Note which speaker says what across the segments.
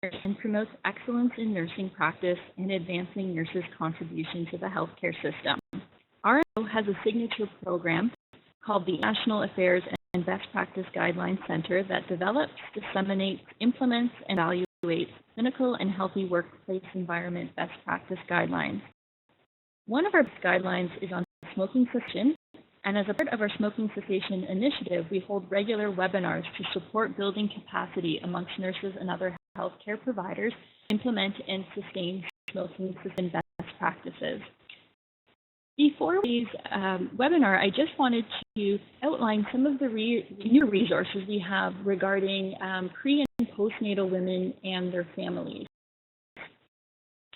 Speaker 1: and promotes excellence in nursing practice and advancing nurses' contribution to the healthcare system. RNO has a signature program called the National Affairs and Best Practice Guidelines Center that develops, disseminates, implements, and evaluates clinical and healthy workplace environment best practice guidelines. One of our guidelines is on smoking cessation, and as a part of our smoking cessation initiative, we hold regular webinars to support building capacity amongst nurses and other healthcare providers to implement and sustain smoking cessation best practices. Before today's webinar, I just wanted to outline some of the new resources we have regarding pre- and postnatal women and their families.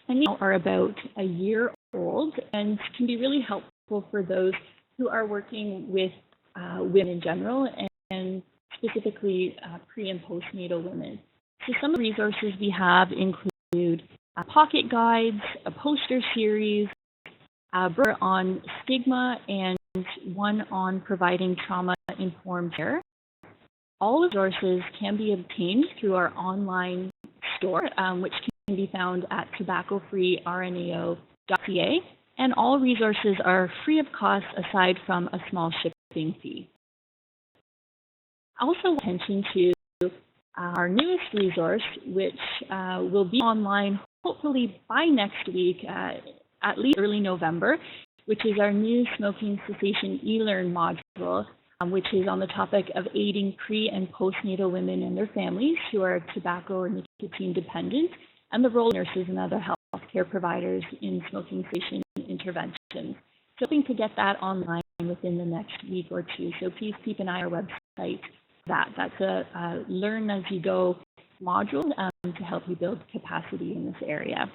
Speaker 1: And these are about a year old and can be really helpful for those who are working with women in general and specifically pre- and postnatal women. So some of the resources we have include pocket guides, a poster series, on stigma, and one on providing trauma-informed care. All resources can be obtained through our online store, which can be found at tobaccofreerNAO.ca, and all resources are free of cost aside from a small shipping fee. Also, attention to our newest resource, which will be online hopefully by next week, at least early November, which is our new smoking cessation e-learn module, which is on the topic of aiding pre- and postnatal women and their families who are tobacco or nicotine dependent, and the role of nurses and other healthcare providers in smoking cessation interventions. So hoping to get that online within the next week or two, so please keep an eye on our website. That's a learn as you go module to help you build capacity in this area.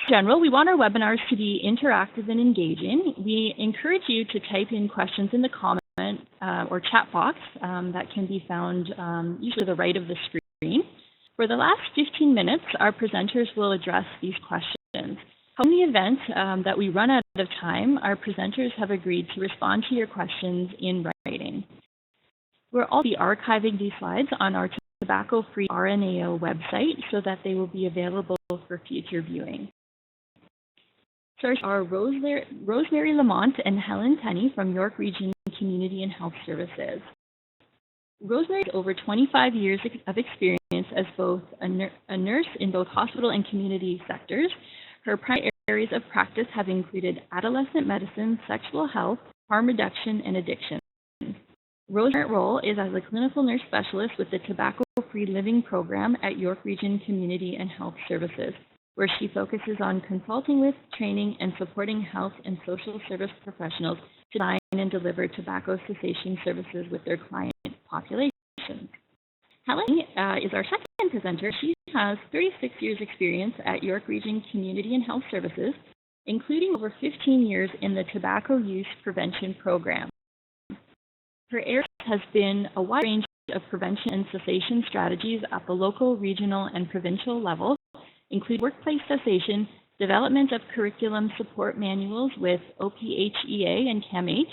Speaker 1: In general, we want our webinars to be interactive and engaging. We encourage you to type in questions in the comment or chat box that can be found usually to the right of the screen. For the last 15 minutes, our presenters will address these questions. In the event that we run out of time, our presenters have agreed to respond to your questions in writing. We'll also be archiving these slides on our Tobacco-Free RNAO website so that they will be available for future viewing. First are Rosemary Lamont and Helen Tenney from York Region Community and Health Services. Rosemary has over 25 years of experience as both a nurse in both hospital and community sectors. Her primary areas of practice have included adolescent medicine, sexual health, harm reduction, and addiction. Rosemary's role is as a clinical nurse specialist with the Tobacco-Free Living Program at York Region Community and Health Services, where she focuses on consulting with, training, and supporting health and social service professionals to design and deliver tobacco cessation services with their client population. Helen is our second presenter. She has 36 years experience at York Region Community and Health Services, including over 15 years in the tobacco use prevention program. Her area has been a wide range of prevention and cessation strategies at the local, regional, and provincial level, include workplace cessation, development of curriculum support manuals with OPHEA and CAMH,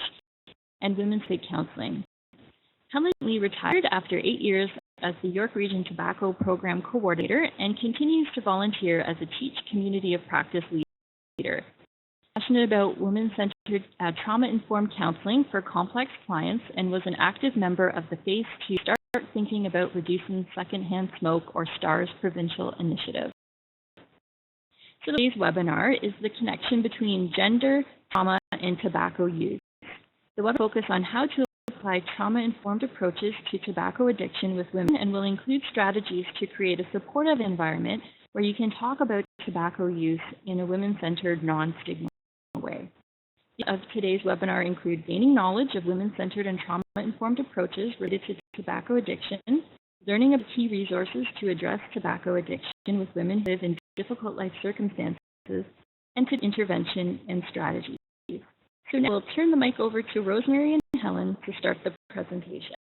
Speaker 1: and women's state counseling. Helen retired after 8 years as the York Region Tobacco Program Coordinator and continues to volunteer as a Teach Community of Practice leader. Passionate about women-centered trauma-informed counseling for complex clients, and was an active member of the Phase 2 Start Thinking About Reducing Secondhand Smoke, or STARS provincial initiative. So today's webinar is the connection between gender, trauma, and tobacco use. The webinar will focus on how to apply trauma-informed approaches to tobacco addiction with women, and will include strategies to create a supportive environment where you can talk about tobacco use in a women-centered, non-stigma way. Of today's webinar include gaining knowledge of women-centered and trauma-informed approaches related to tobacco addiction, learning of key resources to address tobacco addiction with women who live in difficult life circumstances, and to intervention and strategies. So now we'll turn the mic over to Rosemary and Helen to start the presentation.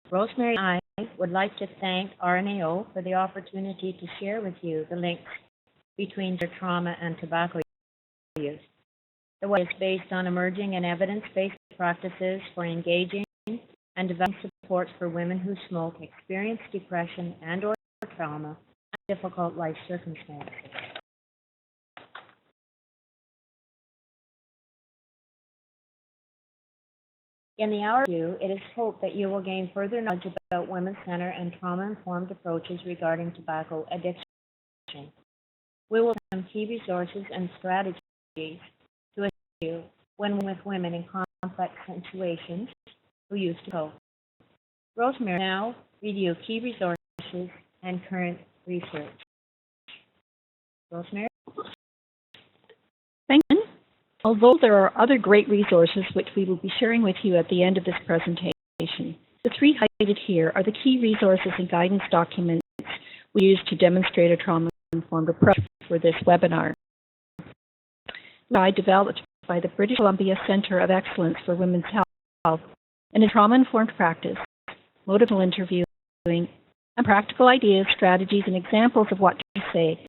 Speaker 2: Rosemary and I would like to thank RNAO for the opportunity to share with you the links between trauma and tobacco use. The work is based on emerging and evidence-based practices for engaging and developing supports for women who smoke, experience depression and or trauma, and difficult life circumstances. In the hour review, it is hoped that you will gain further knowledge about women-centered and trauma-informed approaches regarding tobacco addiction. We will have key resources and strategies to assist you when with women in complex situations who use tobacco. Rosemary will now review key resources and current research. Rosemary?
Speaker 1: Thank you. Although there are other great resources which we will be sharing with you at the end of this presentation, the three highlighted here are the key resources and guidance documents we use to demonstrate a trauma-informed approach for this webinar. Developed by the British Columbia Centre of Excellence for Women's Health and in trauma-informed practice, motivational interviewing, and practical ideas, strategies, and examples of what to say,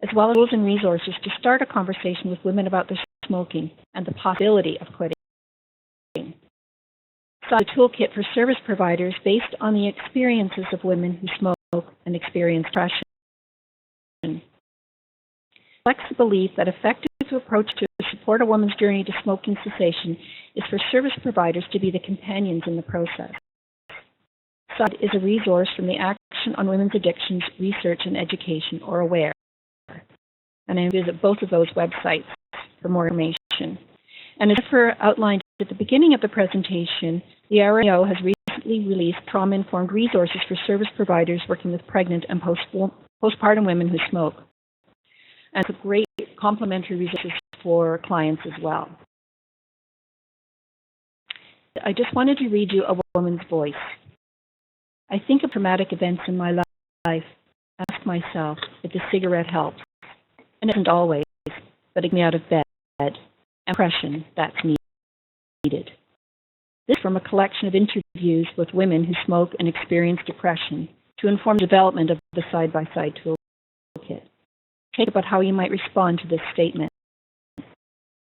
Speaker 1: as well as tools and resources to start a conversation with women about their smoking and the possibility of quitting. So a toolkit for service providers based on the experiences of women who smoke and experience depression. Reflects the belief that effective approach to support a woman's journey to smoking cessation is for service providers to be the companions in the process. SUD is a resource from the Action on Women's Addictions Research and Education, or AWARE. And I visit both of those websites for more information. And as Jennifer outlined at the beginning of the presentation, the RAO has recently released trauma-informed resources for service providers working with pregnant and postpartum women who smoke. And it's a great complementary resources for clients as well. I just wanted to read you a woman's voice. I think of traumatic events in my life, ask myself if the cigarette helps. And it isn't always, but it gets me out of bed, and depression that's needed. This is from a collection of interviews with women who smoke and experience depression to inform the development of the side-by-side toolkit. Think about how you might respond to this statement.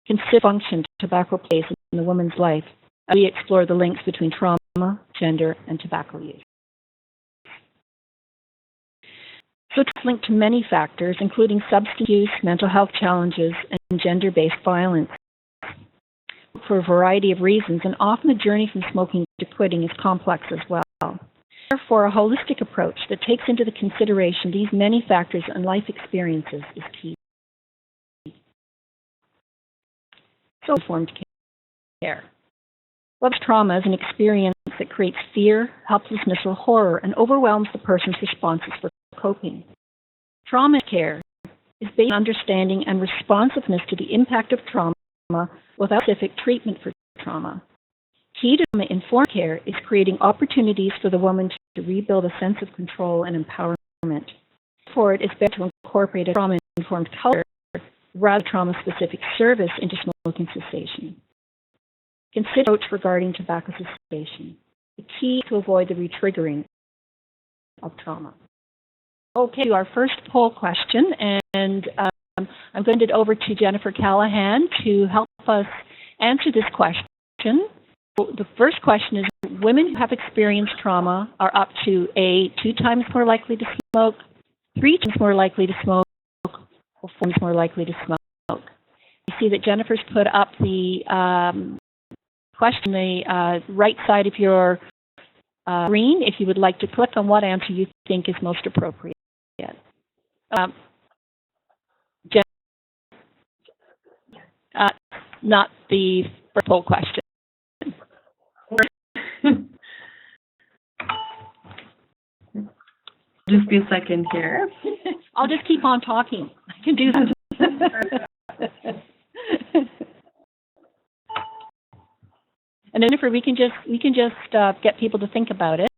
Speaker 1: Consider the function tobacco plays in the woman's life as we explore the links between trauma, gender, and tobacco use. So it's linked to many factors, including substance use, mental health challenges, and gender-based violence for a variety of reasons, and often the journey from smoking to quitting is complex as well. Therefore, a holistic approach that takes into the consideration these many factors and life experiences is key. So, informed care. What's trauma is an experience that creates fear, helplessness, or horror and overwhelms the person's responses for coping. Trauma care is based on understanding and responsiveness to the impact of trauma without specific treatment for trauma. Key to trauma-informed care is creating opportunities for the woman to rebuild a sense of control and empowerment. Therefore, it is better to incorporate a trauma-informed culture rather than trauma-specific service into smoking cessation. Consider approach regarding tobacco cessation. The key to avoid the retriggering of trauma. Okay, our first poll question, and I'm going to hand it over to Jennifer Callahan to help us answer this question. The first question is, women who have experienced trauma are up to A, 2 times more likely to smoke, 3 times more likely to smoke, or 4 times more likely to smoke. You see that Jennifer's put up the question, the right side of your screen, if you would like to click on what answer you think is most appropriate. Not the first poll question.
Speaker 3: Just be a second here.
Speaker 1: I'll just keep on talking. I can do that. And Jennifer, we can just get people to think about it.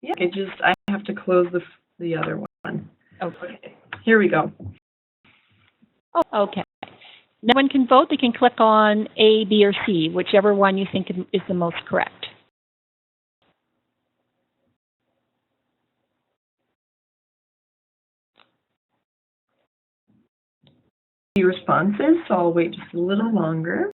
Speaker 3: Yeah, I have to close the other one.
Speaker 1: Okay.
Speaker 3: Here we go.
Speaker 1: Oh, okay. Now, one can vote. They can click on A, B, or C, whichever one you think is the most correct.
Speaker 3: Responses, so I'll wait just a little longer.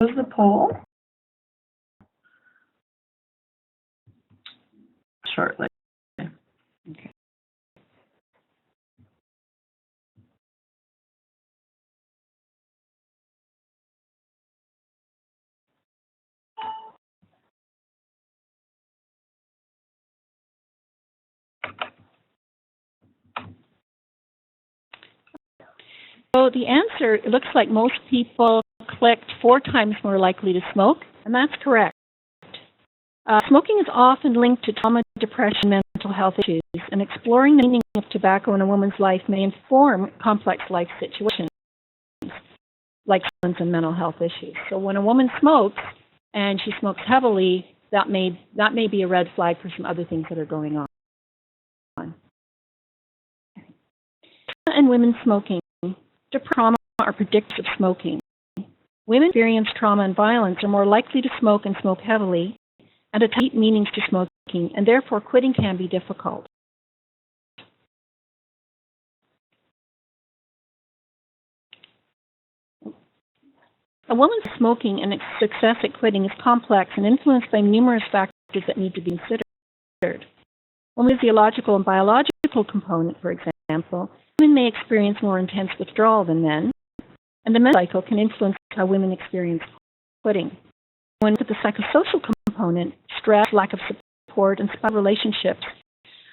Speaker 3: the poll shortly.
Speaker 1: Okay. So the answer, it looks like most people clicked 4 times more likely to smoke, and that's correct. Smoking is often linked to trauma, depression, mental health issues, and exploring the meaning of tobacco in a woman's life may inform complex life situations, like violence and mental health issues. So when a woman smokes, and she smokes heavily, that may be a red flag for some other things that are going on. And women smoking. Trauma are predictors of smoking. Women experience trauma and violence are more likely to smoke and smoke heavily, and attach meanings to smoking, and therefore quitting can be difficult. A woman's smoking and its success at quitting is complex and influenced by numerous factors that need to be considered. One physiological and biological component, for example, women may experience more intense withdrawal than men, and the menstrual cycle can influence how women experience quitting. When we look at the psychosocial component, stress, lack of support, and spousal relationships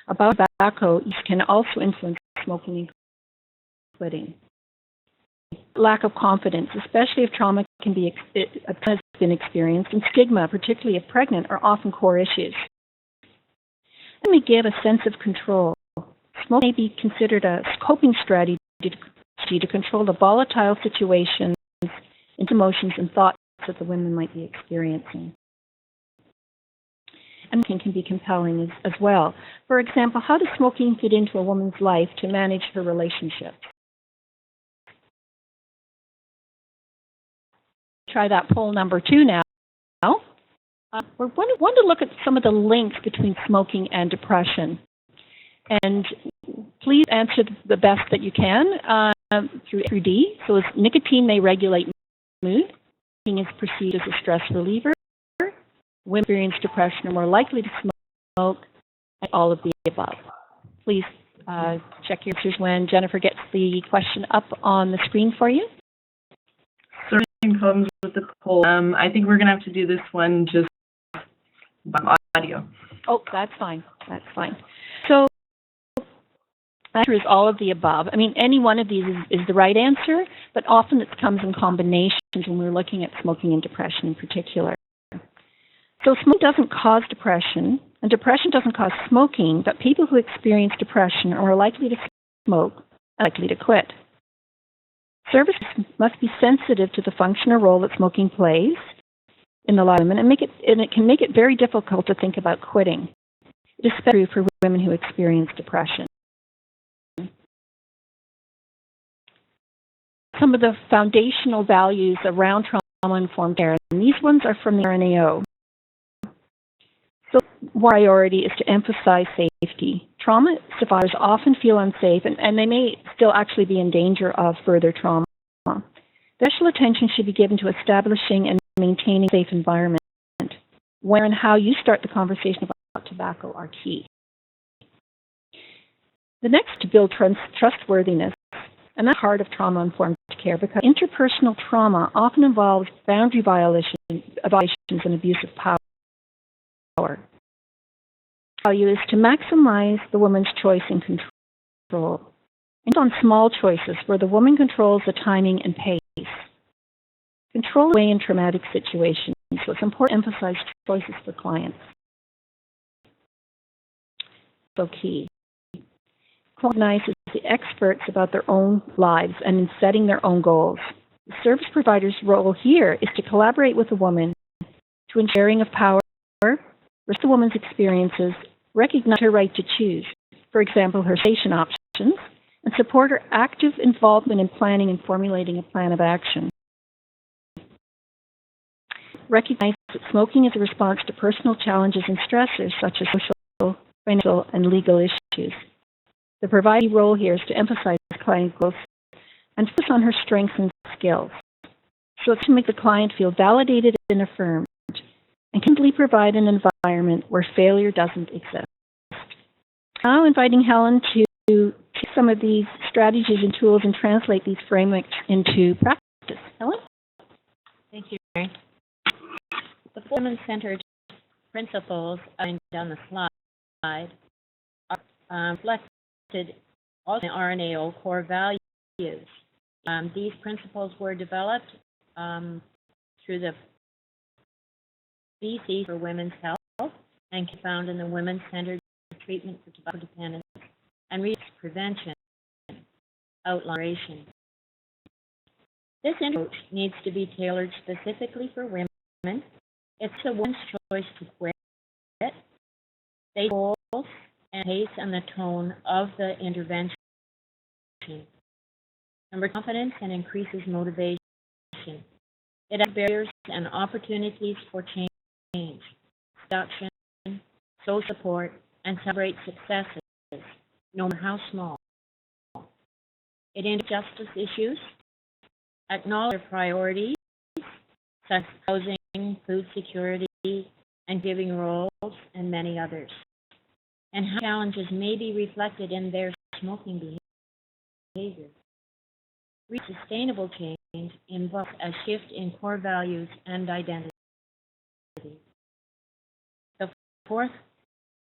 Speaker 1: about tobacco can also influence smoking and quitting. Lack of confidence, especially if trauma has been experienced, and stigma, particularly if pregnant, are often core issues. Let me give a sense of control. Smoking may be considered a coping strategy to control the volatile situations, emotions, and thoughts that the women might be experiencing. And smoking can be compelling as well. For example, how does smoking fit into a woman's life to manage her relationships? Try that poll number 2 now. We want to look at some of the links between smoking and depression. And please answer the best that you can through D. So as nicotine may regulate mood, smoking is perceived as a stress reliever. Women experience depression are more likely to smoke, and all of the above. Please check your answers when Jennifer gets the question up on the screen for you.
Speaker 3: Certain problems with the poll. I think we're going to have to do this one just by audio.
Speaker 1: Oh, that's fine. That's fine. So the answer is all of the above. I mean, any one of these is the right answer, but often it comes in combinations when we're looking at smoking and depression in particular. So smoking doesn't cause depression, and depression doesn't cause smoking, but people who experience depression are more likely to smoke and likely to quit. Services must be sensitive to the function or role that smoking plays in the life of women, and it can make it very difficult to think about quitting. It is especially true for women who experience depression. Some of the foundational values around trauma-informed care, and these ones are from the RNAO. So, priority is to emphasize safety. Trauma survivors often feel unsafe, and they may still actually be in danger of further trauma. Special attention should be given to establishing and maintaining a safe environment. Where and how you start the conversation about tobacco are key. The next, to build trustworthiness, and that's part of trauma-informed care, because interpersonal trauma often involves boundary violations and abuse of power. The value is to maximize the woman's choice and control, and on small choices where the woman controls the timing and pace. Control away in traumatic situations, so it's important to emphasize choices for clients. So key. Recognizes the experts about their own lives and in setting their own goals. The service provider's role here is to collaborate with the woman to ensure sharing of power, respect the woman's experiences, recognize her right to choose, for example, her cessation options, and support her active involvement in planning and formulating a plan of action. Recognize that smoking is a response to personal challenges and stressors such as social, financial, and legal issues. The provider's role here is to emphasize client growth and focus on her strengths and skills. so as to make the client feel validated and affirmed, and kindly provide an environment where failure doesn't exist. Now inviting Helen to take some of these strategies and tools and translate these frameworks into practice. Helen?
Speaker 2: Thank you, Mary. The four women-centered principles outlined on the slide are reflected also in RNAO core values. These principles were developed through the BC for Women's Health and can be found in the Women-Centered Treatment for Tobacco Dependence and Relapse Prevention outline. This approach needs to be tailored specifically for women. It's a woman's choice to quit. They goals and pace and the tone of the intervention. Number confidence and increases motivation. It has barriers and opportunities for change, seduction, social support, and celebrate successes, no matter how small. It ends justice issues, acknowledge priorities, such as housing, food security, and giving roles, and many others, and how challenges may be reflected in their smoking behavior. Sustainable change involves a shift in core values and identity. The fourth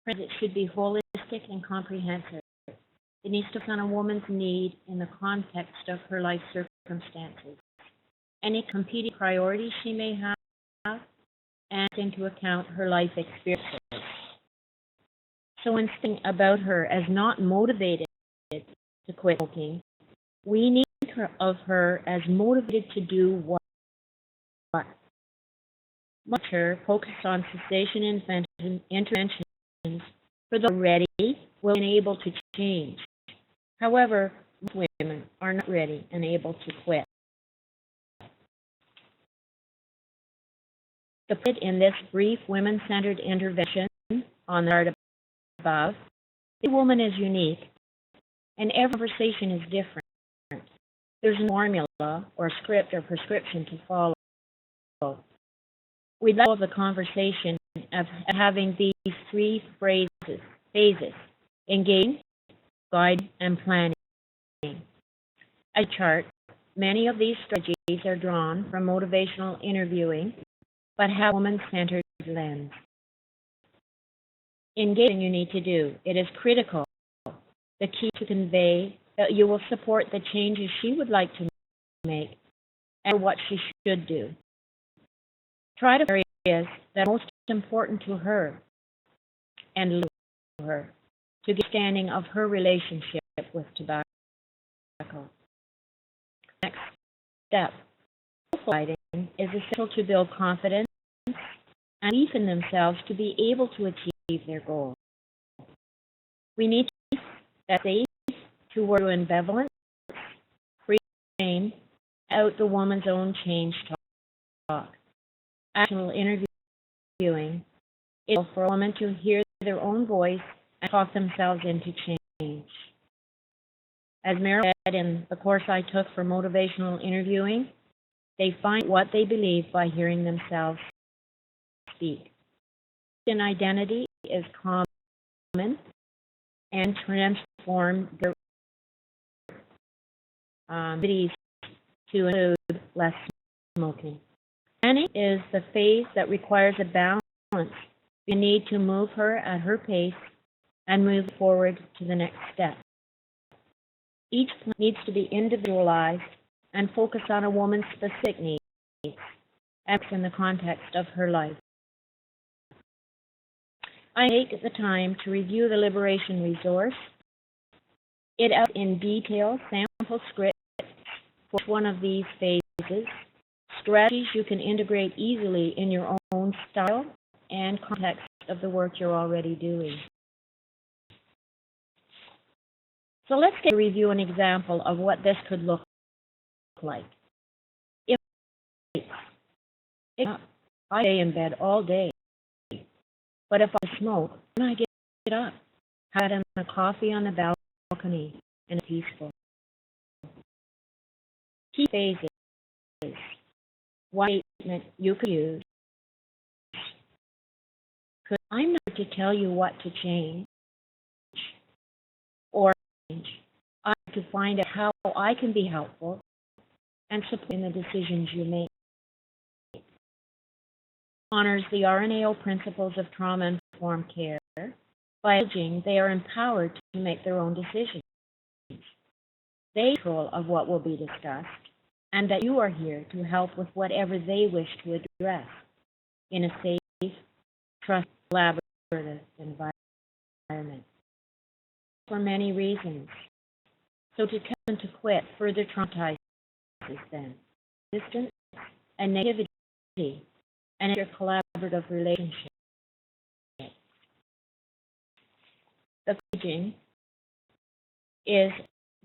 Speaker 2: principle should be holistic and comprehensive. It needs to focus on a woman's need in the context of her life circumstances, any competing priorities she may have, and into account her life experiences. So when thinking about her as not motivated to quit smoking, we need of her as motivated to do what? Much her focus on cessation interventions for those ready, willing, and able to change. However, most women are not ready and able to quit. To put in this brief women-centered intervention on the chart above, the woman is unique, and every conversation is different. There's no formula or script or prescription to follow. We love the conversation of having these three phases: engaging, guiding, and planning. As a chart, many of these strategies are drawn from motivational interviewing, but have a woman-centered lens. Engaging you need to do. It is critical. The key to convey that you will support the changes she would like to make and what she should do. Try to find areas that are most important to her and listen to her to get understanding of her relationship with tobacco. Next step, profiling is essential to build confidence and belief in themselves to be able to achieve their goals. We need to be safe to work through ambivalence, free shame, out the woman's own change talk. Actual interviewing is for a woman to hear their own voice and talk themselves into change. As Mary said in the course I took for motivational interviewing, they find what they believe by hearing themselves speak. An identity is common and transform their abilities to include less smoking. Planning is the phase that requires a balance. You need to move her at her pace and move forward to the next step. Each plan needs to be individualized and focus on a woman's specific needs and in the context of her life. I take the time to review the Liberation resource. It outlines in detail sample scripts for one of these phases, strategies you can integrate easily in your own style and context of the work you're already doing. So let's review an example of what this could look like. If I stay in bed all day, but if I smoke, then I get up, have a coffee on the balcony, and peaceful. Key phases. One statement you could use could, I'm not to tell you what to change or change. I'm to find out how I can be helpful and support in the decisions you make. Honors the RNAO principles of trauma-informed care by acknowledging they are empowered to make their own decisions. They control of what will be discussed, and that you are here to help with whatever they wish to address in a safe, trusting, collaborative environment. For many reasons. So to tell them to quit further traumatizes them. Distance and negativity and your collaborative relationship. The coaching is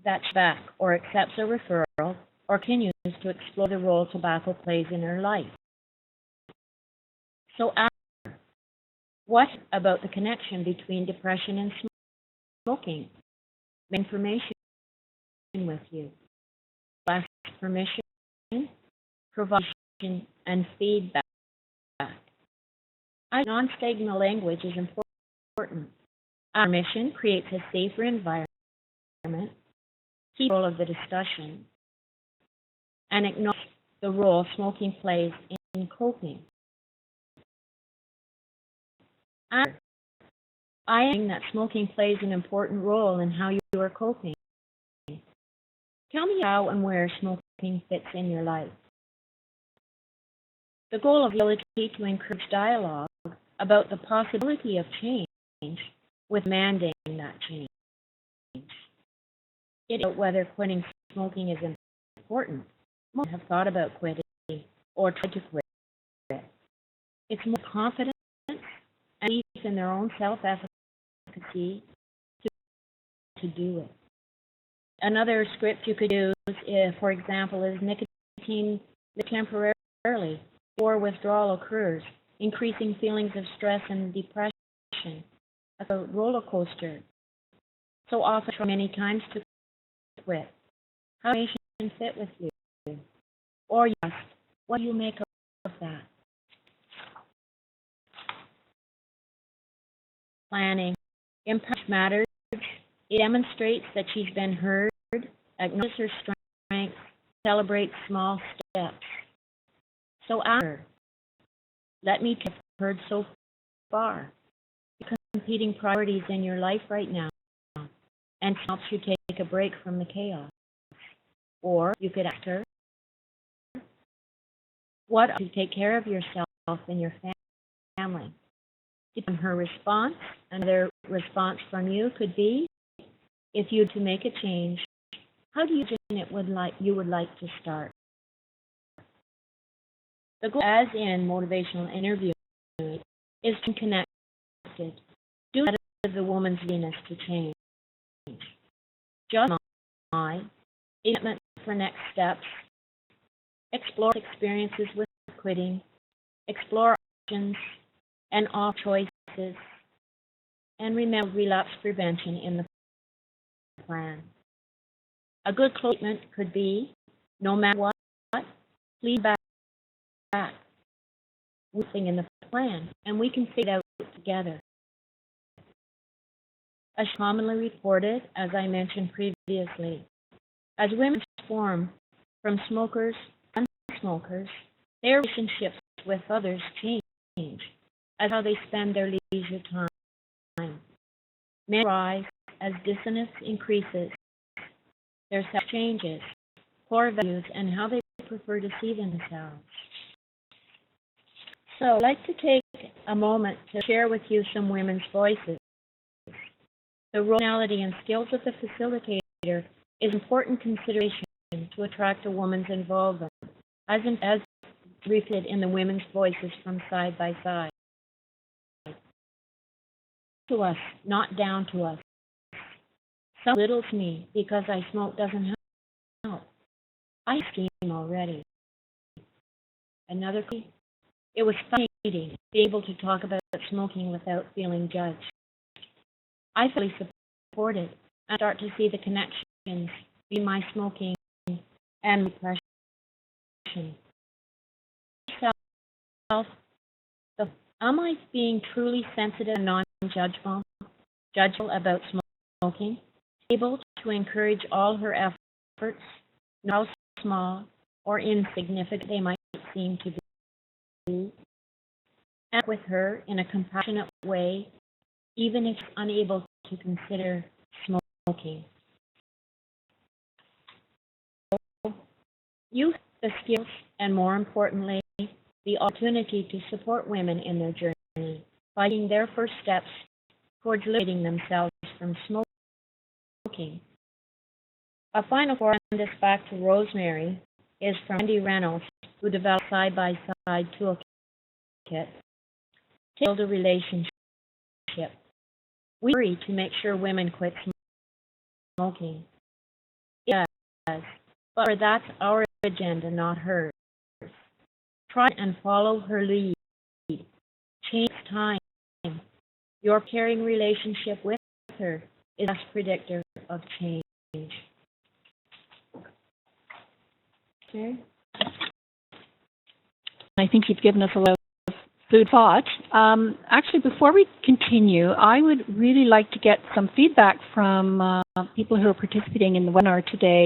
Speaker 2: that back or accepts a referral or continues to explore the role tobacco plays in her life. So after, what about the connection between depression and smoking? Information with you. Ask permission, provision, and feedback. Non-stigma language is important. Our mission creates a safer environment, keep control of the discussion, and acknowledge the role smoking plays in coping. I think that smoking plays an important role in how you are coping. Tell me how and where smoking fits in your life. The goal of the ability to encourage dialogue about the possibility of change with mandating that change. It is whether quitting smoking is important. Most have thought about quitting or tried to quit. It's more confidence and belief in their own self-efficacy to do it. Another script you could use, for example, is nicotine temporarily or withdrawal occurs, increasing feelings of stress and depression. Like a roller coaster. So often, many times to quit. How does it fit with you? Or yes, what do you make of that? Planning. Impact matters. It demonstrates that she's been heard, acknowledges her strengths, celebrates small steps. So after, let me have heard so far. Competing priorities in your life right now and helps you take a break from the chaos. Or you could ask her, what to take care of yourself and your family. Depending on her response, another response from you could be, if you to make a change, how do you imagine you would like to start? The goal, as in motivational interviewing, is to connect. Do that of the woman's willingness to change. Just my commitment for next steps. Explore experiences with quitting. Explore options and off choices. And remember relapse prevention in the plan. A good statement could be, no matter what, please back. One thing in the plan, and we can figure it out together. As commonly reported, as I mentioned previously, as women transform from smokers to non-smokers, their relationships with others change as how they spend their leisure time. Men rise as dissonance increases, their self changes, core values, and how they prefer to see themselves. So I'd like to take a moment to share with you some women's voices. The personality and skills of the facilitator is an important consideration to attract a woman's involvement, as reflected in the women's voices from side by side. To us, not down to us. Some belittles me because I smoke doesn't help. I scheme already. Another, it was fascinating to be able to talk about smoking without feeling judged. I feel supported and start to see the connections between my smoking and depression. am I being truly sensitive and non-judgmental about smoking? Able to encourage all her efforts, no how small or insignificant they might seem to be, and with her in a compassionate way, even if unable to consider smoking. You have the skills and, more importantly, the opportunity to support women in their journey, finding their first steps towards liberating themselves from smoking. A final for this back to Rosemary is from Andy Reynolds, who developed side-by-side toolkit to build a relationship. We worry to make sure women quit smoking. Yes, but that's our agenda, not hers. Try and follow her lead. Change time. Your caring relationship with her is the best predictor of change. Okay.
Speaker 1: I think you've given us a lot of food for thought. Actually, before we continue, I would really like to get some feedback from people who are participating in the webinar today.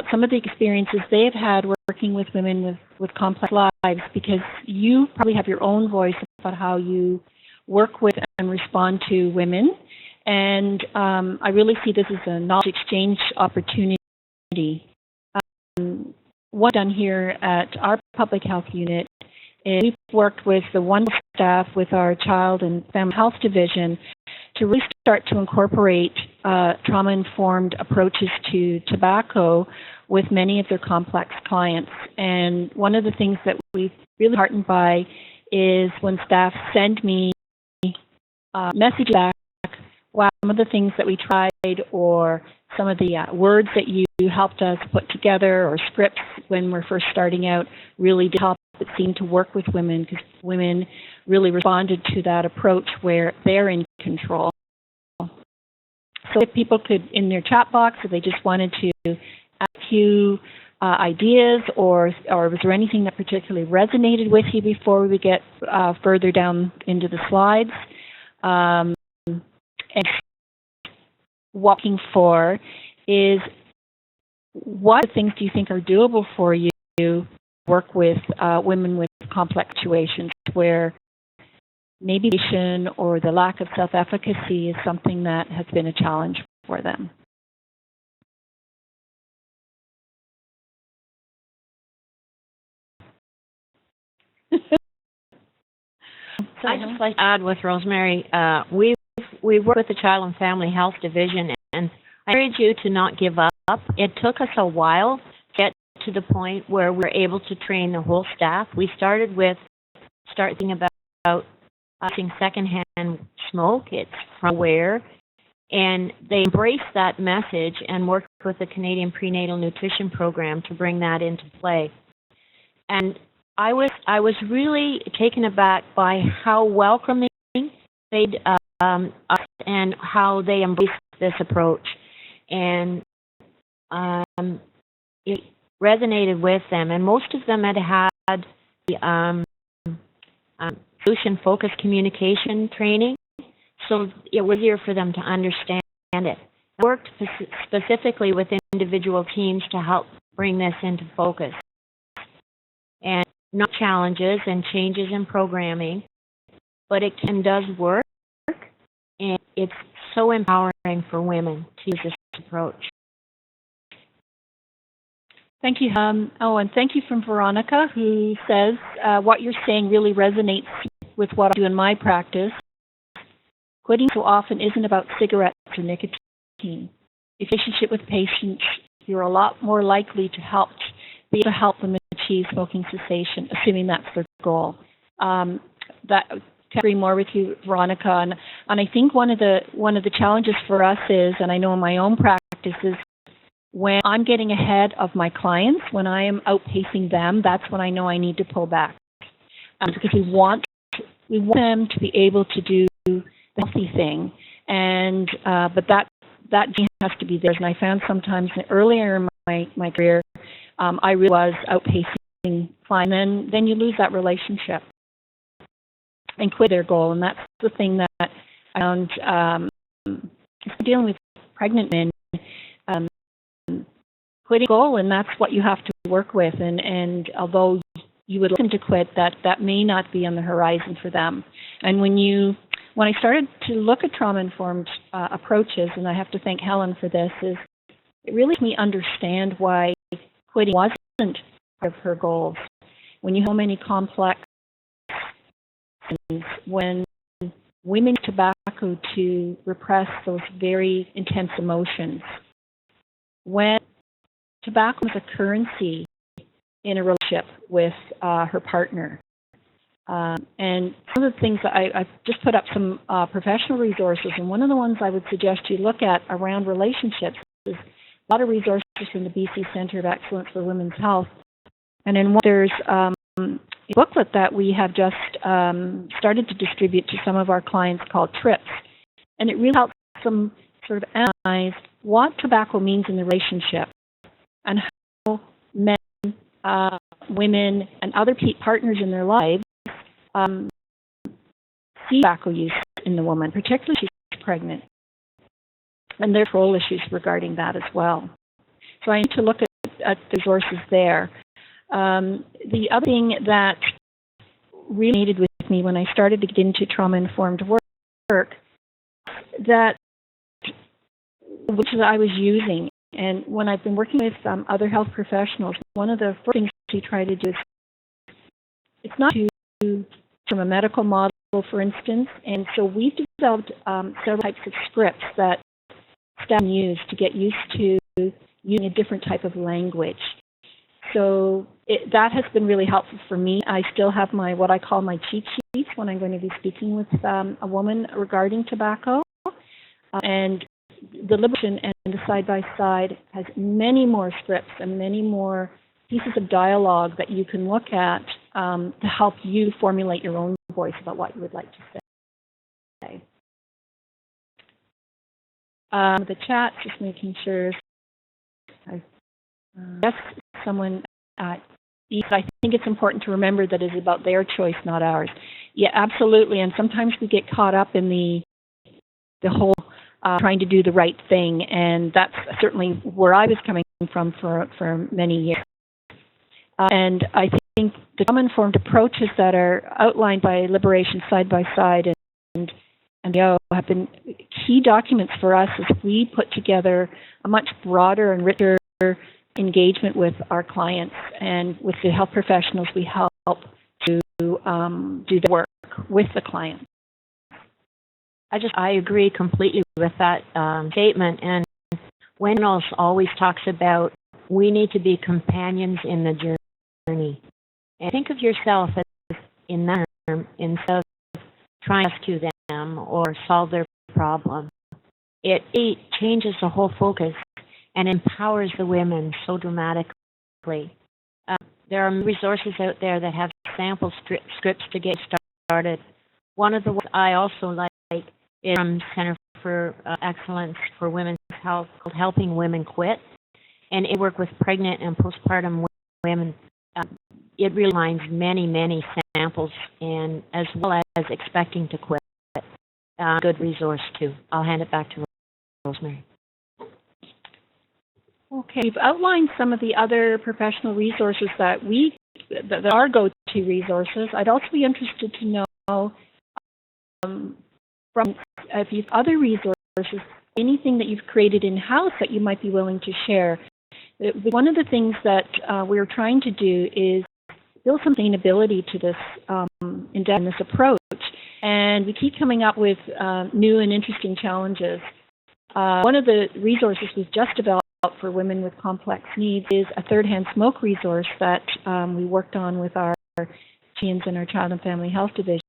Speaker 1: Some of the experiences they've had working with women with complex lives, because you probably have your own voice about how you work with and respond to women. And I really see this as a knowledge exchange opportunity. What I've done here at our public health unit is we've worked with the wonderful staff with our child and family health division to really start to incorporate trauma-informed approaches to tobacco with many of their complex clients. And one of the things that we're really heartened by is when staff send me messages back, wow, some of the things that we tried or some of the words that you helped us put together or scripts when we're first starting out really did help. It seemed to work with women because women really responded to that approach where they're in control. So if people could, in their chat box, if they just wanted to add a few ideas, or was there anything that particularly resonated with you before we get further down into the slides? And walking for is, what things do you think are doable for you to work with women with complex situations where maybe or the lack of self-efficacy is something that has been a challenge for them?
Speaker 2: So I'd just like to add with Rosemary, we work with the Child and Family Health Division, and I encourage you to not give up. It took us a while to get to the point where we're able to train the whole staff. We started with thinking about using secondhand smoke. It's from where, and they embraced that message and worked with the Canadian Prenatal Nutrition Program to bring that into play. And I was really taken aback by how welcoming they'd us and how they embraced this approach, and it resonated with them. And most of them had the solution-focused communication training, so it was easier for them to understand it. I worked specifically with individual teams to help bring this into focus. And not challenges and changes in programming, but it does work, and it's so empowering for women to use this approach.
Speaker 1: Thank you. And thank you from Veronica, who says, what you're saying really resonates with what I do in my practice. Quitting so often isn't about cigarettes or nicotine. In relationship with patients, you're a lot more likely to be able to help them achieve smoking cessation, assuming that's their goal. That I agree more with you, Veronica. And I think one of the challenges for us is, and I know in my own practice, is when I'm getting ahead of my clients, when I am outpacing them, that's when I know I need to pull back. Because we want them to be able to do the healthy thing, and but that has to be theirs. And I found sometimes earlier in my career, I really was outpacing client, and then you lose that relationship and quit their goal. And that's the thing that I found dealing with pregnant men, quitting goal, and that's what you have to work with. And although you would like them to quit, that may not be on the horizon for them. And when I started to look at trauma-informed approaches, and I have to thank Helen for this, is it really made me understand why quitting wasn't part of her goals. When you have so many complex things, when women use tobacco to repress those very intense emotions, when tobacco is a currency in a relationship with her partner. And some of the things that I've just put up some professional resources, and one of the ones I would suggest you look at around relationships is a lot of resources from the BC Centre of Excellence for Women's Health. And in one, there's a booklet that we have just started to distribute to some of our clients called TRIPS. And it really helps them sort of analyze what tobacco means in the relationship and how men, women, and other partners in their lives see tobacco use in the woman, particularly if she's pregnant. And there are control issues regarding that as well. So I need to look at the resources there. The other thing that really resonated with me when I started to get into trauma-informed work, that which I was using, and when I've been working with other health professionals, one of the first things we try to do is, it's not to from a medical model, for instance, and so we've developed several types of scripts that staff can use to get used to using a different type of language. So that has been really helpful for me. I still have what I call my cheat sheets when I'm going to be speaking with a woman regarding tobacco. And the liberation and the side-by-side has many more scripts and many more pieces of dialogue that you can look at to help you formulate your own voice about what you would like to say. The chat, just making sure. Yes, someone, I think it's important to remember that it's about their choice, not ours. Yeah, absolutely. And sometimes we get caught up in the whole trying to do the right thing, and that's certainly where I was coming from for many years. And I think the trauma-informed approaches that are outlined by Liberation Side by Side and have been key documents for us as we put together a much broader and richer engagement with our clients, and with the health professionals we help to do the work with the client.
Speaker 2: I agree completely with that statement. And Reynolds always talks about we need to be companions in the journey. And think of yourself as in that term instead of trying to rescue them or solve their problem. It changes the whole focus and empowers the women so dramatically. There are resources out there that have sample scripts to get started. One of the ones I also like is from Center for Excellence for Women's Health, called Helping Women Quit. And it works with pregnant and postpartum women. It really lines many samples, and as well as expecting to quit. Good resource too. I'll hand it back to Rosemary.
Speaker 1: Okay, we've outlined some of the other professional resources that are go-to resources. I'd also be interested to know from if you've other resources, anything that you've created in-house that you might be willing to share. One of the things that we're trying to do is build some sustainability to this endeavor and this approach, and we keep coming up with new and interesting challenges. One of the resources we've just developed for women with complex needs is a third-hand smoke resource that we worked on with our teams in our Child and Family Health Division.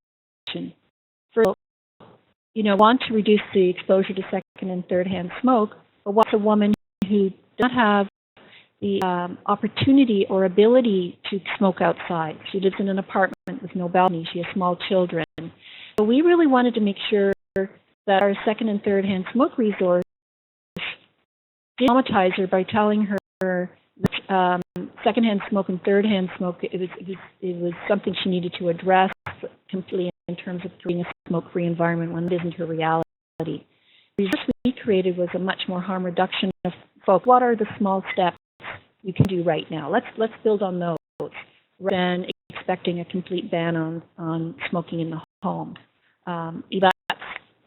Speaker 1: For want to reduce the exposure to second and third-hand smoke, but what's a woman who does not have the opportunity or ability to smoke outside? She lives in an apartment with no balcony. She has small children. So we really wanted to make sure that our second and third-hand smoke resource did traumatize her by telling her that secondhand smoke and thirdhand smoke, it was something she needed to address completely in terms of creating a smoke-free environment when it isn't her reality. The resource we created was a much more harm reduction of folk. What are the small steps you can do right now? Let's build on those rather than expecting a complete ban on smoking in the home. That's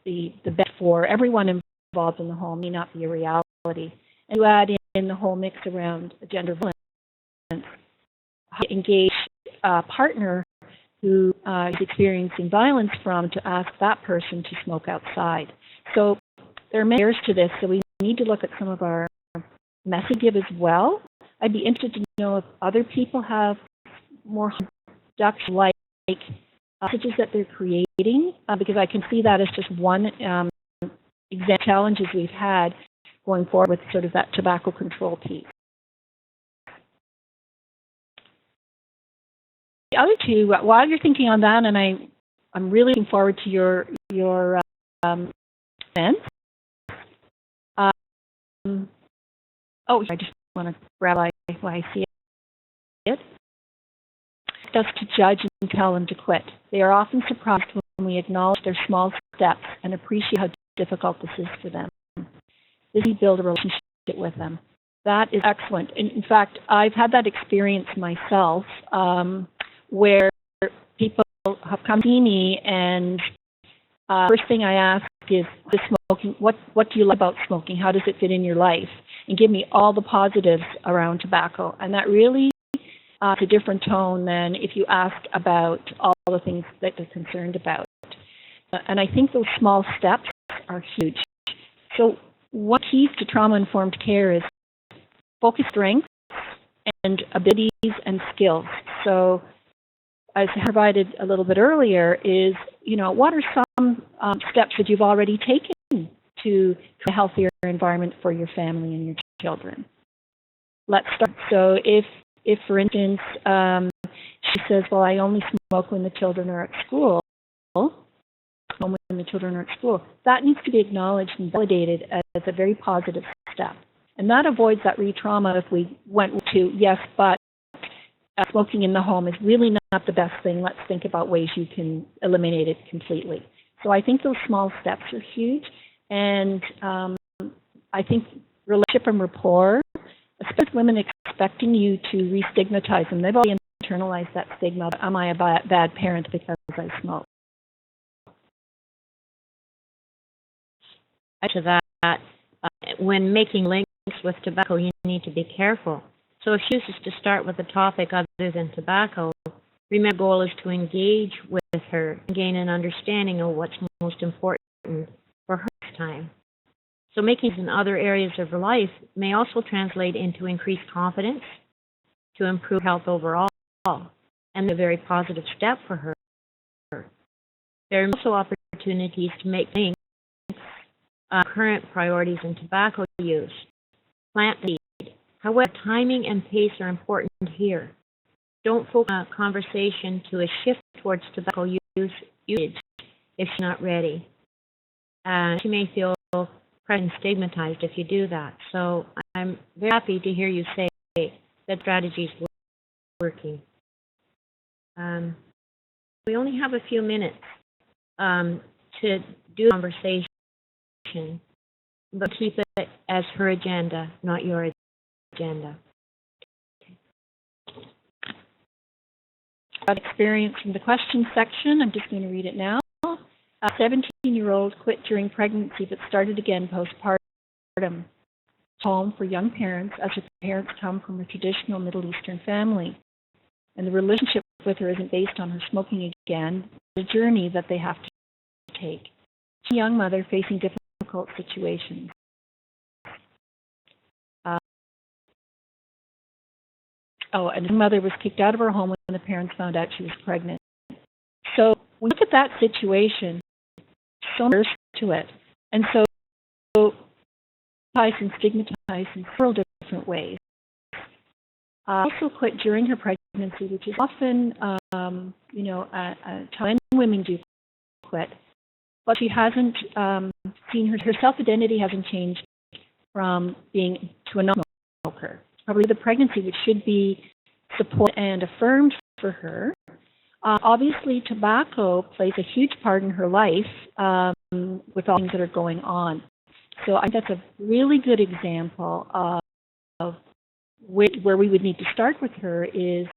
Speaker 1: the best for everyone involved in the home, may not be a reality. And you add in the whole mix around gender violence, engage a partner who is experiencing violence from to ask that person to smoke outside. So there are many layers to this, so we need to look at some of our messaging as well. I'd be interested to know if other people have more production-like messages that they're creating, because I can see that as just one example challenges we've had going forward with sort of that tobacco control piece. The other two, while you're thinking on that, and I'm really looking forward to your comments. I just want to grab why I see it. Us to judge and tell them to quit. They are often surprised when we acknowledge their small steps and appreciate how difficult this is for them. This is build a relationship with them. That is excellent. In fact, I've had that experience myself, where people have come to me and first thing I ask is, smoking, what do you like about smoking? How does it fit in your life? And give me all the positives around tobacco. And that really is a different tone than if you ask about all the things that they're concerned about. And I think those small steps are huge. So one keys to trauma-informed care is focus strengths and abilities and skills. So as I provided a little bit earlier is, what are some steps that you've already taken to create a healthier environment for your family and your children? Let's start. So if for instance, she says, well, I only smoke when the children are at school, that needs to be acknowledged and validated as a very positive step. And that avoids that re-trauma if we went to, yes, but smoking in the home is really not the best thing. Let's think about ways you can eliminate it completely. So I think those small steps are huge. And I think relationship and rapport, especially women expecting you to re-stigmatize them. They've already internalized that stigma. Am I a bad parent because I smoke?
Speaker 2: To that, when making links with tobacco, you need to be careful. So if she chooses to start with a topic other than tobacco, remember the goal is to engage with her and gain an understanding of what's most important for her this time. So making in other areas of her life may also translate into increased confidence, to improve health overall, and a very positive step for her. There are also opportunities to make links current priorities in tobacco use, plant seed. However, timing and pace are important here. Don't focus on a conversation to a shift towards tobacco usage if she's not ready. She may feel and stigmatized if you do that. So I'm very happy to hear you say that strategy is working. We only have a few minutes to do a conversation, but keep it as her agenda, not your agenda.
Speaker 1: About experience from the question section, I'm just going to read it now. A 17-year-old quit during pregnancy but started again postpartum. Home for young parents as her parents come from a traditional Middle Eastern family. And the relationship with her isn't based on her smoking again, it's a journey that they have to take. She's a young mother facing difficult situations. And the mother was kicked out of her home when the parents found out she was pregnant. So we look at that situation, so much to it. And so and stigmatized in several different ways. Also quit during her pregnancy, which is often, a time women do quit. But she hasn't seen her self-identity hasn't changed from being to a non-smoker. probably the pregnancy, which should be supported and affirmed for her. Obviously, tobacco plays a huge part in her life with all things that are going on. So I think that's a really good example of where we would need to start with her is,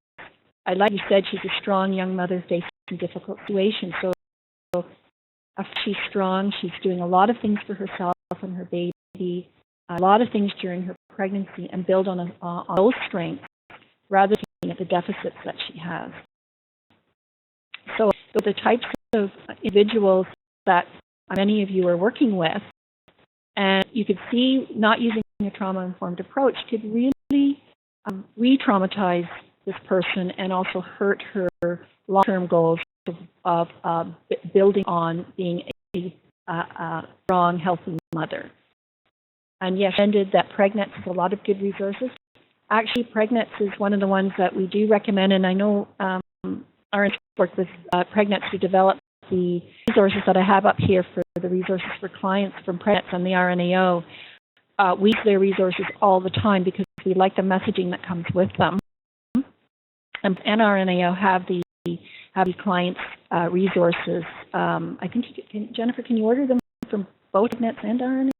Speaker 1: like you said, she's a strong young mother facing difficult situations. So she's strong. She's doing a lot of things for herself and her baby, a lot of things during her pregnancy, and build on those strengths rather than looking at the deficits that she has. So the types of individuals that many of you are working with, and you could see not using a trauma-informed approach could really re-traumatize this person and also hurt her long-term goals of building on being a strong, healthy mother. And yes, ended that Pregnex has a lot of good resources. Actually, Pregnex is one of the ones that we do recommend, and I know our work with Pregnex to develop the resources that I have up here for the resources for clients from Pregnex and the RNAO. We use their resources all the time because we like the messaging that comes with them. And RNAO have the clients' resources. I think, Jennifer, can you order them from both Pregnex and RNAO?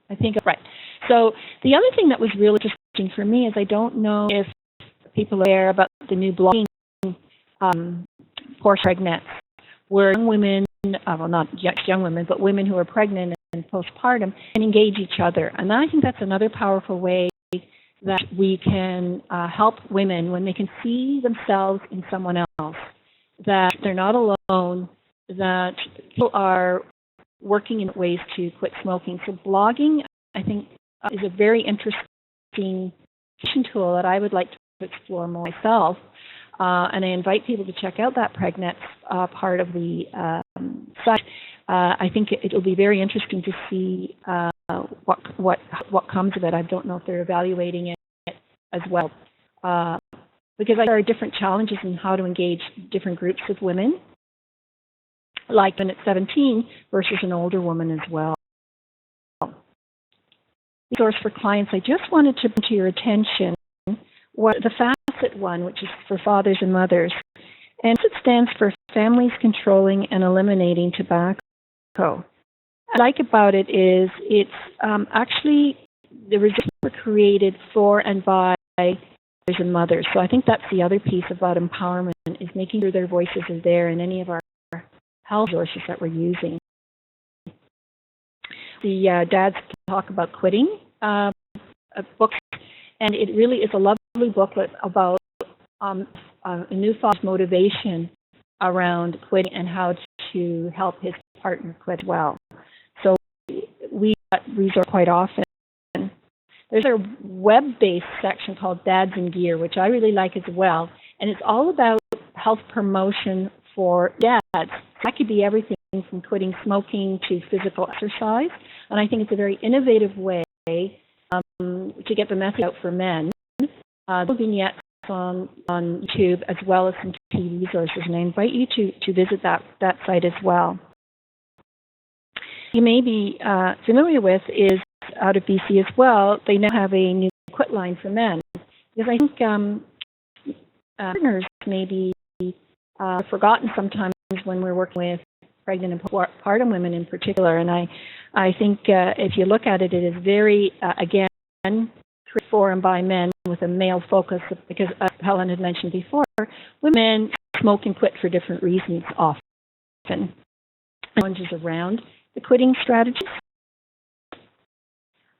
Speaker 1: I think, right. So the other thing that was really interesting for me is I don't know if people are aware about the new blogging for Pregnex, where young women, well, not young women, but women who are pregnant and postpartum can engage each other. And I think that's another powerful way that we can help women when they can see themselves in someone else, that they're not alone, that people are working in ways to quit smoking. So blogging, I think, is a very interesting tool that I would like to explore more myself. And I invite people to check out that Pregnex part of the site. I think it will be very interesting to see what comes of it. I don't know if they're evaluating it as well, because there are different challenges in how to engage different groups of women, like when it's 17 versus an older woman as well. Resource for clients, I just wanted to bring to your attention what the FACET one, which is for fathers and mothers, and it stands for Families Controlling and Eliminating Tobacco. What I like about it is it's actually the resources were created for and by fathers and mothers. So I think that's the other piece about empowerment, is making sure their voices are there in any of our health resources that we're using. The Dads Talk About Quitting book, and it really is a lovely booklet about a new father's motivation around quitting and how to help his partner quit well. So we resource quite often. There's a web-based section called Dads in Gear, which I really like as well, and it's all about health promotion for dads. That could be everything from quitting smoking to physical exercise, and I think it's a very innovative way to get the message out for men. There will be vignettes on YouTube as well as some TV resources, and I invite you to visit that site as well. You may be familiar with is out of BC as well. They now have a new quit line for men, because I think partners may be forgotten sometimes when we're working with pregnant and postpartum women in particular. And I think if you look at it, it is very again for and by men with a male focus, because Helen had mentioned before, women smoke and quit for different reasons often. Challenges around the quitting strategies.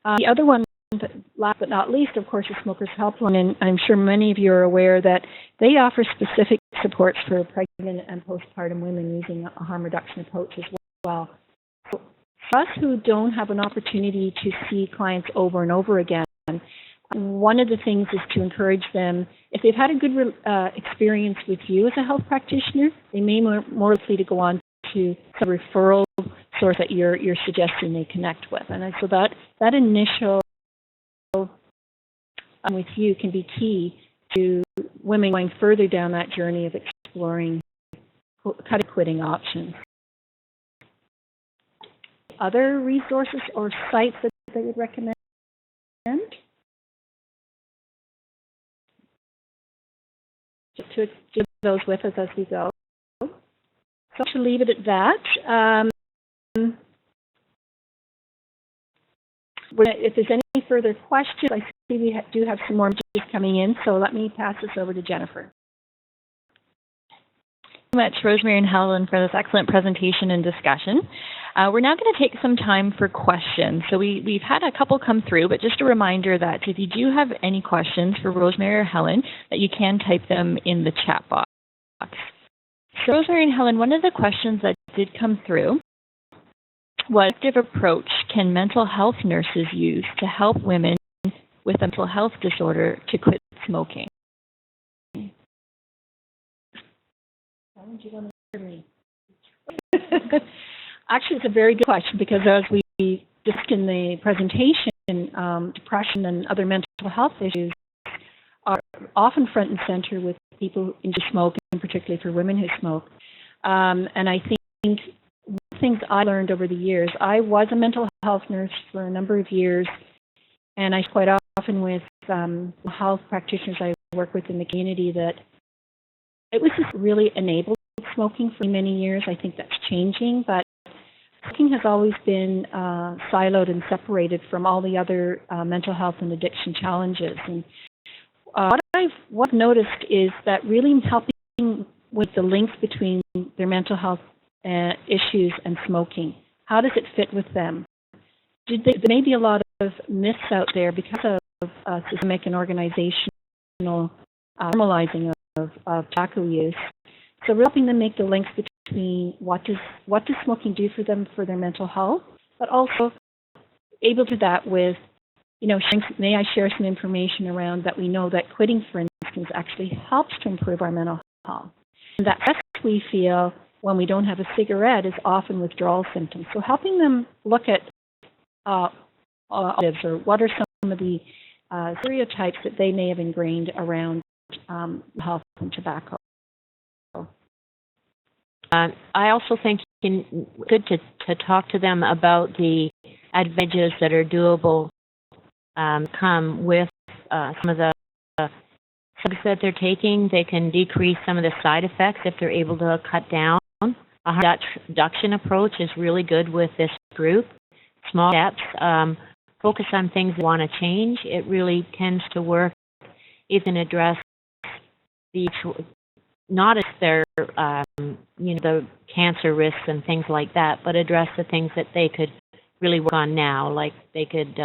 Speaker 1: The other one, last but not least, of course, is Smokers Helpline, and I'm sure many of you are aware that they offer specific supports for pregnant and postpartum women using a harm reduction approach as well. So for us who don't have an opportunity to see clients over and over again, one of the things is to encourage them, if they've had a good experience with you as a health practitioner, they may be more likely to go on to some referral source that you're suggesting they connect with. And so that initial with you can be key to women going further down that journey of exploring quitting options. Other resources or sites that they would recommend? to do those with us as we go. So to leave it at that. If there's any further questions, I see we do have some more messages coming in, so let me pass this over to Jennifer.
Speaker 4: Thank you so much, Rosemary and Helen, for this excellent presentation and discussion. We're now going to take some time for questions. So we've had a couple come through, but just a reminder that if you do have any questions for Rosemary or Helen, that you can type them in the chat box. So Rosemary and Helen, one of the questions that did come through was, what active approach can mental health nurses use to help women with a mental health disorder to quit smoking?
Speaker 1: Helen, do you want to hear me? Actually, it's a very good question, because as we discussed in the presentation, depression and other mental health issues are often front and center with people who smoke, and particularly for women who smoke. And I think one of the things I learned over the years, I was a mental health nurse for a number of years, and I quite often with health practitioners I work with in the community, that it was just really enabled smoking for many years. I think that's changing, but smoking has always been siloed and separated from all the other mental health and addiction challenges. And what I've noticed is that really helping with the links between their mental health issues and smoking. How does it fit with them? There may be a lot of myths out there because of systemic and organizational normalizing of tobacco use. So we're helping them make the links between what does smoking do for them for their mental health, but also able to do that with, may I share some information around that we know that quitting, for instance, actually helps to improve our mental health. And that stress we feel when we don't have a cigarette is often withdrawal symptoms. So helping them look at or what are some of the stereotypes that they may have ingrained around health and tobacco.
Speaker 2: I also think it's good to talk to them about the advantages that are doable come with some of the drugs that they're taking. They can decrease some of the side effects if they're able to cut down. A harm reduction approach is really good with this group. Small steps, focus on things they want to change. It really tends to work. It can address the not as their the cancer risks and things like that, but address the things that they could really work on now. Like they could,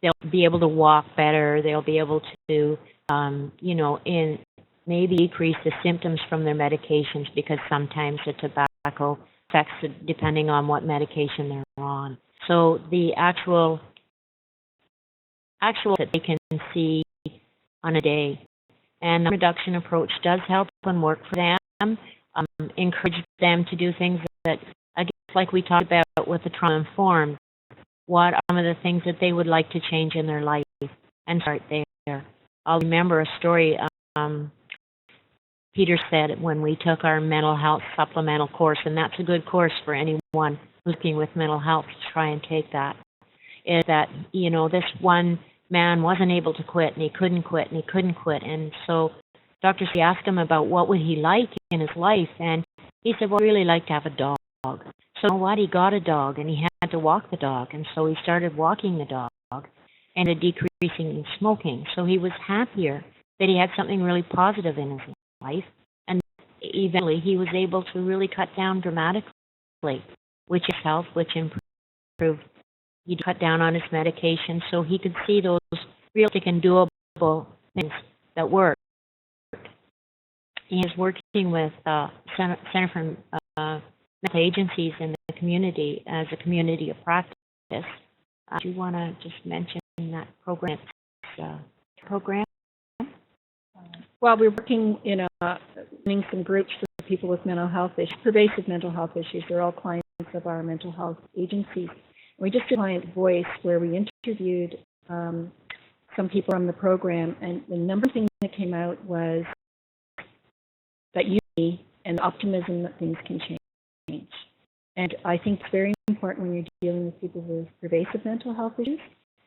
Speaker 2: they'll be able to walk better. They'll be able to, in maybe decrease the symptoms from their medications, because sometimes the tobacco affects it depending on what medication they're on. So the actual that they can see on a day. And the reduction approach does help and work for them. Encourage them to do things that, again, like we talked about with the trauma-informed, what are some of the things that they would like to change in their life, and start there. I'll remember a story Peter said when we took our mental health supplemental course, and that's a good course for anyone who's working with mental health to try and take that, is that, this one man wasn't able to quit, and he couldn't quit, and so Dr. C asked him about what would he like in his life, and he said, well, I'd really like to have a dog. So you know what, he got a dog, and he had to walk the dog, and so he started walking the dog, and decreasing in smoking. So he was happier that he had something really positive in his life, and eventually he was able to really cut down dramatically, which is health, which improved. He cut down on his medication, so he could see those realistic and doable things that work. He is working with Center for Mental Agencies in the community as a community of practice. Do you want to just mention that program?
Speaker 1: Well, we're working in running some groups for people with mental health issues, pervasive mental health issues. They're all clients of our mental health agencies. We just did a client voice where we interviewed some people from the program, and the number of things that came out was that unity and optimism that things can change. And I think it's very important when you're dealing with people with pervasive mental health issues,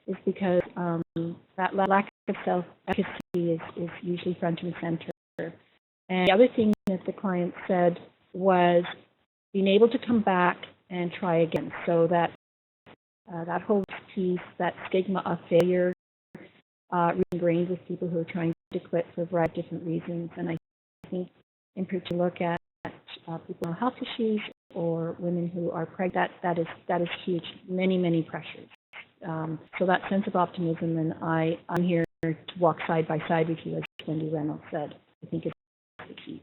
Speaker 1: is because that lack of self-efficacy is usually front and center.
Speaker 5: And the other thing that the client said was being able to come back and try again. So that that whole piece, that stigma of failure, really ingrained with people who are trying to quit for a variety of different reasons. And I think in particular look at people with health issues or women who are pregnant, that is huge. Many pressures. So that sense of optimism, and I'm here to walk side by side with you, as Wendy Reynolds said, I think is the key.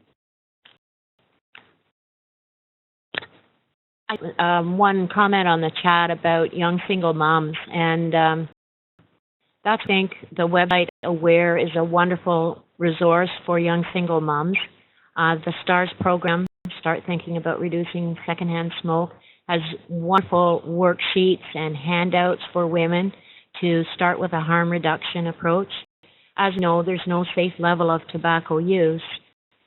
Speaker 2: One comment on the chat about young single moms, and that's, I think, the website Aware is a wonderful resource for young single moms. The STARS program, Start Thinking About Reducing Secondhand Smoke, has wonderful worksheets and handouts for women to start with a harm reduction approach. As you know, there's no safe level of tobacco use.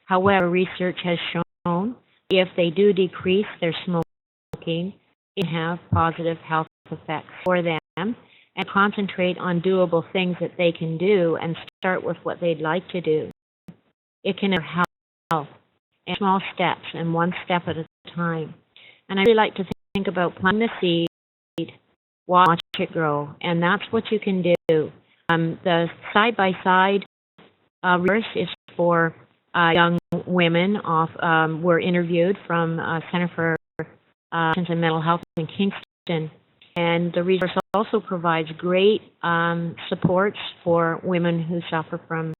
Speaker 2: However, research has shown if they do decrease their smoking, it can have positive health effects for them, and concentrate on doable things that they can do and start with what they'd like to do. It can have health in small steps and one step at a time. And I really like to think about planting the seed, watch it grow, and that's what you can do. The side-by-side resource is for young women were interviewed from Center for Addictions and Mental Health in Kingston. And the resource also provides great supports for women who suffer from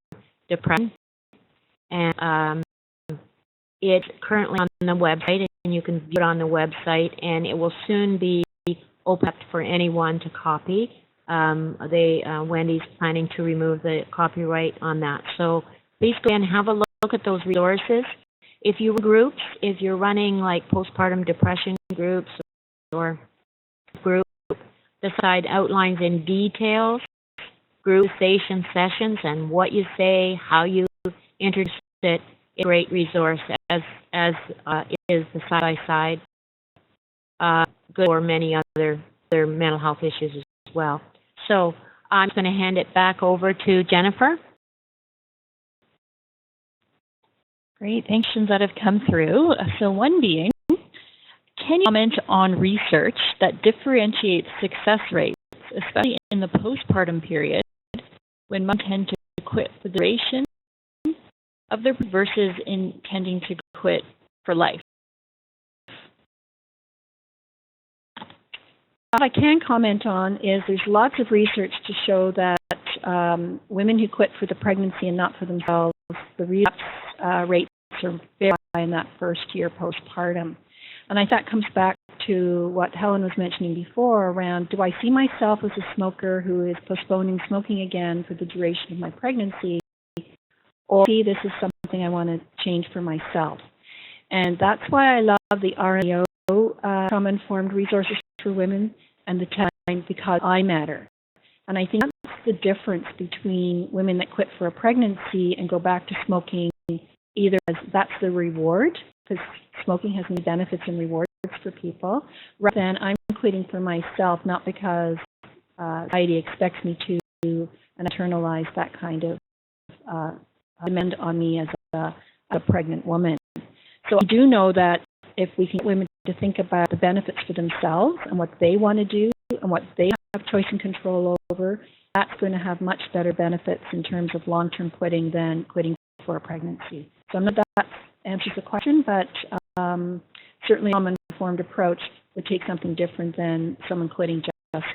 Speaker 2: depression. And it's currently on the website, and you can view it on the website, and it will soon be open for anyone to copy. Wendy's planning to remove the copyright on that. So please go and have a look at those resources. If you run groups, if you're running like postpartum depression groups or group, the site outlines in details group cessation sessions and what you say, how you introduce it. It's a great resource, as is the side-by-side, good for many other mental health issues as well. So I'm going to hand it back over to Jennifer.
Speaker 4: Great, thanks that have come through. So one being, can you comment on research that differentiates success rates, especially in the postpartum period, when moms tend to quit for the duration of their versus intending to quit for life?
Speaker 5: What I can comment on is there's lots of research to show that women who quit for the pregnancy and not for themselves, the relapse rates are very high in that first year postpartum. And I think that comes back to what Helen was mentioning before around, do I see myself as a smoker who is postponing smoking again for the duration of my pregnancy, or see this is something I want to change for myself? And that's why I love the RNO, trauma-informed resources for women, and the time because I matter. And I think that's the difference between women that quit for a pregnancy and go back to smoking, either as that's the reward, because smoking has many benefits and rewards for people, rather than I'm quitting for myself, not because society expects me to, and internalize that kind of demand on me as a pregnant woman. So I do know that if we can get women to think about the benefits for themselves and what they want to do and what they have choice and control over, that's going to have much better benefits in terms of long-term quitting than quitting for a pregnancy. So I'm not that answers the question, but certainly an informed approach would take something different than someone quitting just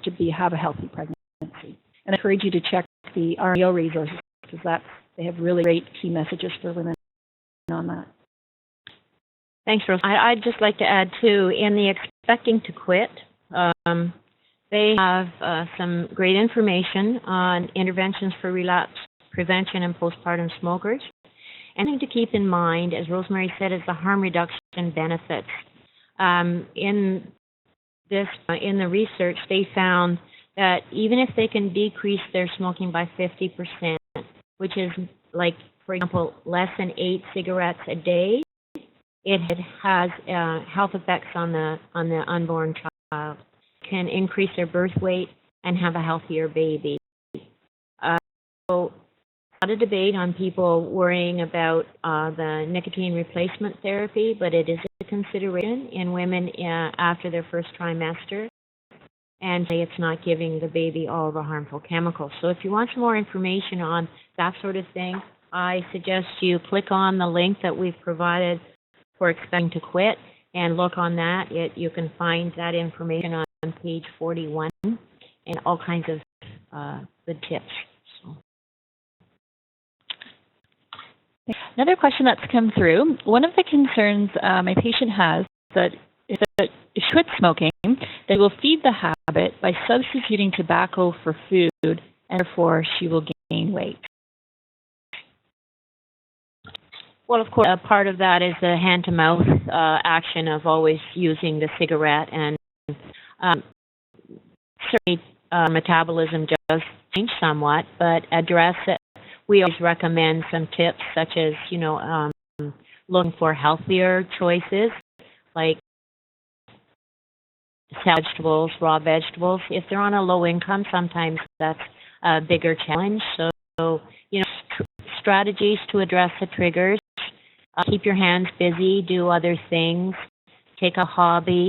Speaker 5: to have a healthy pregnancy. And I encourage you to check the REO resources, because they have really great key messages for women on that.
Speaker 2: Thanks, Rose. I'd just like to add, too, in the Expecting to Quit, they have some great information on interventions for relapse prevention and postpartum smokers. And something to keep in mind, as Rosemary said, is the harm reduction benefits. In the research, they found that even if they can decrease their smoking by 50%, which is like, for example, less than 8 cigarettes a day, it has health effects on the unborn child. It can increase their birth weight and have a healthier baby. So of debate on people worrying about the nicotine replacement therapy, but it is a consideration in women after their first trimester. And it's not giving the baby all the harmful chemicals. So if you want some more information on that sort of thing, I suggest you click on the link that we've provided for Expecting to Quit and look on that. You can find that information on page 41 and all kinds of good tips. So.
Speaker 4: Another question that's come through, one of the concerns my patient has that if she quits smoking, they will feed the habit by substituting tobacco for food, and therefore she will gain weight.
Speaker 2: Well, of course, a part of that is the hand-to-mouth action of always using the cigarette, and certainly metabolism does change somewhat, but address it. We always recommend some tips, such as, looking for healthier choices, like vegetables, raw vegetables. If they're on a low income, sometimes that's a bigger challenge. So strategies to address the triggers. Keep your hands busy, do other things, take a hobby,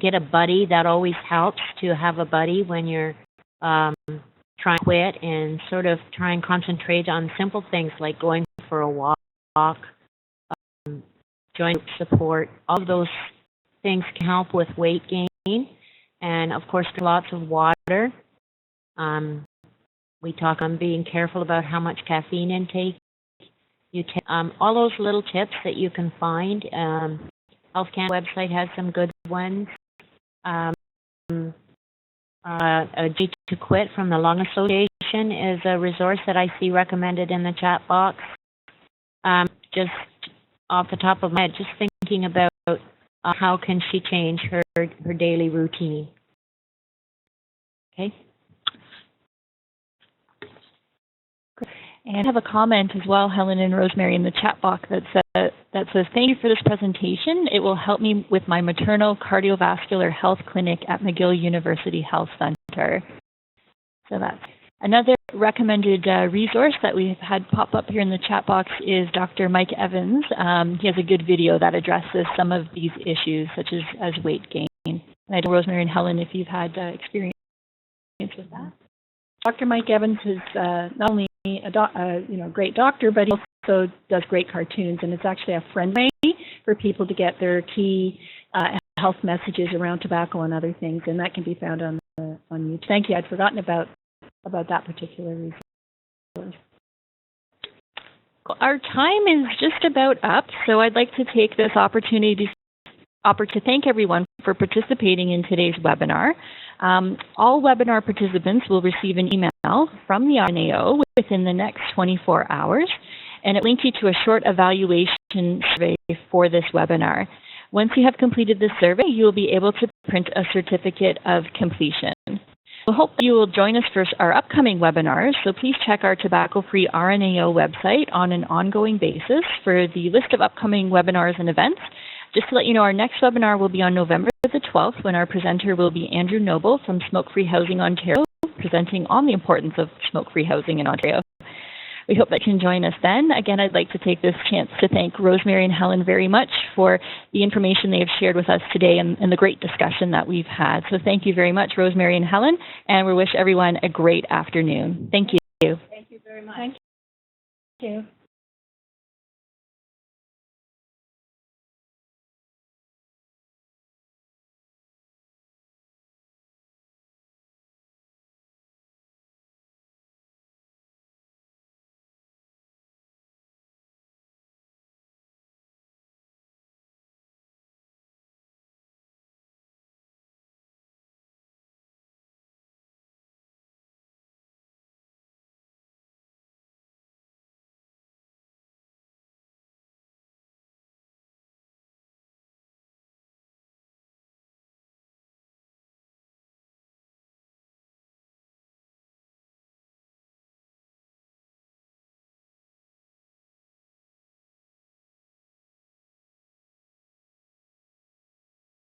Speaker 2: get a buddy. That always helps to have a buddy when you're trying to quit, and sort of try and concentrate on simple things like going for a walk, joint support. All of those things can help with weight gain, and of course lots of water. We talk on being careful about how much caffeine intake you take. All those little tips that you can find. Health Canada website has some good ones. A G to Quit from the Lung Association is a resource that I see recommended in the chat box. Just off the top of my head, just thinking about how can she change her daily routine. Okay.
Speaker 4: And I have a comment as well, Helen and Rosemary, in the chat box that says, thank you for this presentation. It will help me with my maternal cardiovascular health clinic at McGill University Health Center. So that's another recommended resource that we've had pop up here in the chat box is Dr. Mike Evans. He has a good video that addresses some of these issues, such as weight gain. And I know Rosemary and Helen, if you've had experience with that.
Speaker 5: Dr. Mike Evans is not only a great doctor, but he also does great cartoons, and it's actually a friendly way for people to get their key health messages around tobacco and other things, and that can be found on YouTube. Thank you. I'd forgotten about that particular resource.
Speaker 4: Our time is just about up, so I'd like to take this opportunity to thank everyone for participating in today's webinar. All webinar participants will receive an email from the RNAO within the next 24 hours, and it links you to a short evaluation survey for this webinar. Once you have completed this survey, you will be able to print a certificate of completion. We hope you will join us for our upcoming webinars, so please check our tobacco-free RNAO website on an ongoing basis for the list of upcoming webinars and events. Just to let you know, our next webinar will be on November the 12th, when our presenter will be Andrew Noble from Smoke-Free Housing Ontario, presenting on the importance of smoke-free housing in Ontario. We hope that you can join us then. Again, I'd like to take this chance to thank Rosemary and Helen very much for the information they have shared with us today and the great discussion that we've had. So thank you very much, Rosemary and Helen, and we wish everyone a great afternoon. Thank you.
Speaker 5: Thank you very much. Thank you.